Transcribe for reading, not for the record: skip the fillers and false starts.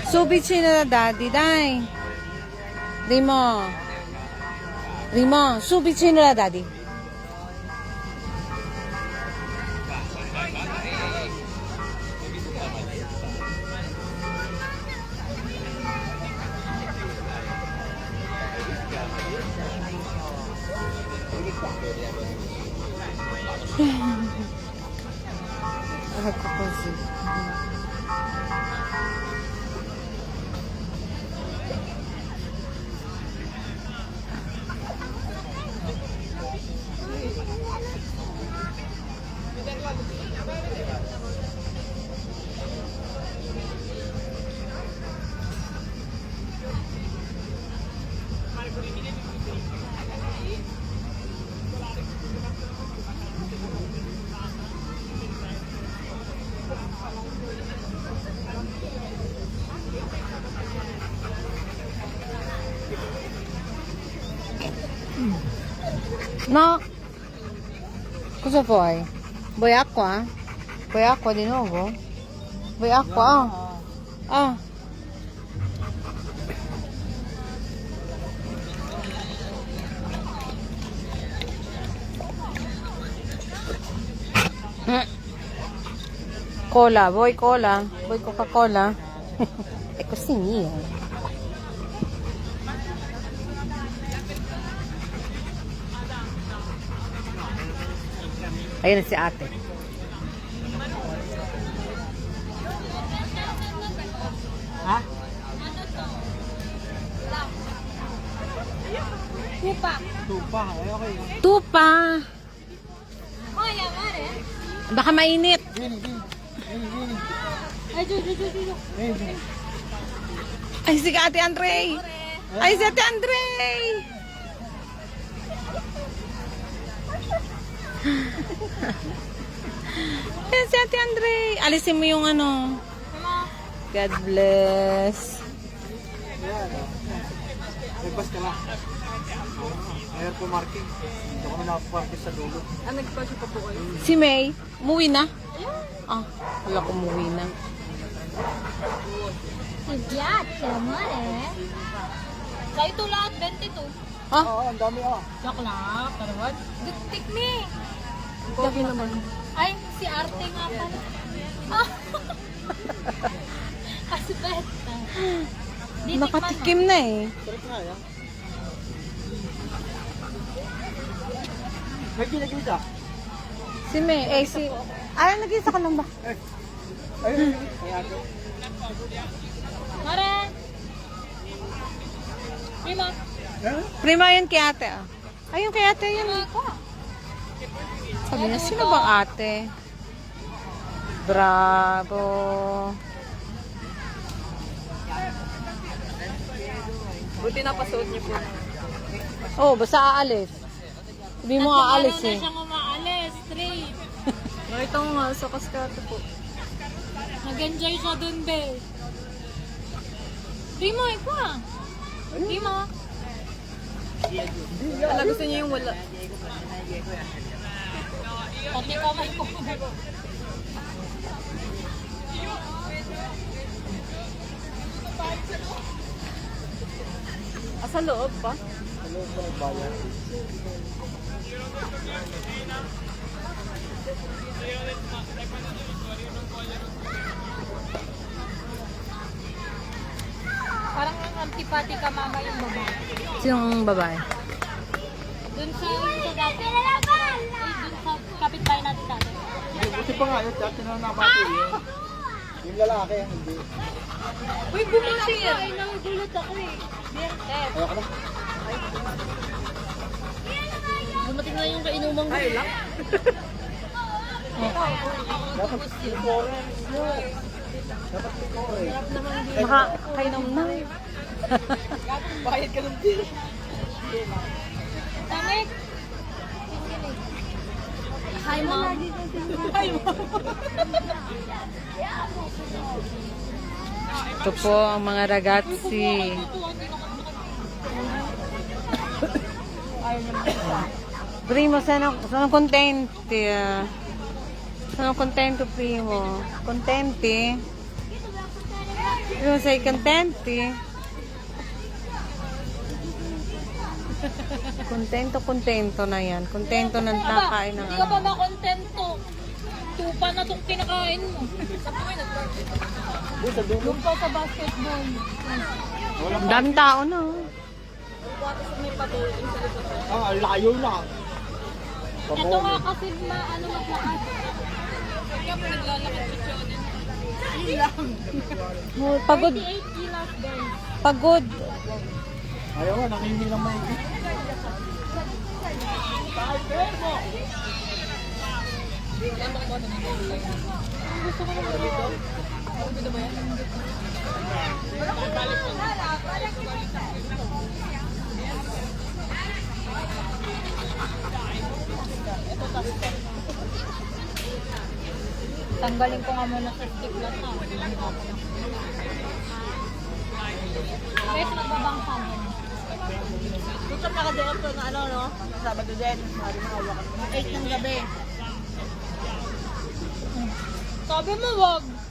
Su vicino da daddy, dai. Rimo. Rimo, su vicino da daddy. Ecco così. No, cosa vuoi? Vuoi acqua? Vuoi acqua di nuovo? Vuoi acqua? Ah. Cola, vuoi cola? Vuoi Coca-Cola? È così mio. Ayun na si ate. Ha? Tupa. Tupa. Ay, okay. Tupa! Hoy, amare. Baka mainit. Gini. Ay, jo. Ay, si Ate Andre! Ay, si Ate Andre! Ay, si Ate Andre! Alisin mo yung ano. God bless. Nagbas ka lang. Ayan po marking. Hindi kami nakaparking sa dulo. Ah, nagpasyo pa po kayo. Si May, umuwi na? Ah, wala ko umuwi na. Sigyat, amare. Sa ito lahat, 22. Ah, Oo, ang dami Jaklak, karawat. Tik me. gabi naman. Ay, si Arte nga pala. Ah. Asibeta. Nakatikim na eh. Sarap nga yan. May ginagisa. Si May, si... Ay, nag-isa ka lang ba? Ayun. Kaya ako. Mare. Prima. Prima yun kay ate ah. Ayun kay ate yun. Ako. Sabi niya, sino bang ate? Bravo. Buti na pasuot niyo po. Oh, basta aalis. Sabi mo aalis eh. Hindi siya umaalis, straight. Nakita mo nga sa kaskate po. Nag-enjoy siya dun, be. Primo, ikaw ah. Primo. Wala gusto niya yung wala. Pati kamay ko. Sa loob ba? Hello, sa nagbayan. Parang ang antipati ka mama yung babae. Sinong babae? Dun sa dati. Dun sa kapitbahay natin dati. Buti pa nga yun. Dati na namati yun. Yung lalaki, hindi. Uy, bumati yan. Ay, nagugulat ako eh. Biyertes. Ayoko na. Bumating na yung kainumang ko. Ay, lang. Dapat sikore. Dapat sikore. Nakakainom na. Bayad ka ng bill. Tamik. Hi, mom. Hi, mom. Ito po ang mga ragazzi. Primo, sono contenti. Sono contento, primo. Contenti? Yung say contenti. Kontento na yan. Kontento ng takain ng Hindi ka pa makontento. Tupa na itong kinakain mo. Doon sa dulo. Doon pa sa basketball. Ang daming tao na. Oh. Ah, layo na. Ito nga kasi ano maglakad. Kaya po naglalakad si Chonen. Pagod. 38 kilos guys. Pagod. Ayaw nga, nangingi ng may. Gusto ko naman dito. Dito ba yan? Tanggalin ko nga muna sa stick lang na. Guys, magbabangka mo. Dito naka-day off to na ano, no? Sabado din. Sabi mo, hawakan mo. 8 ng gabi. Sabi mo wag.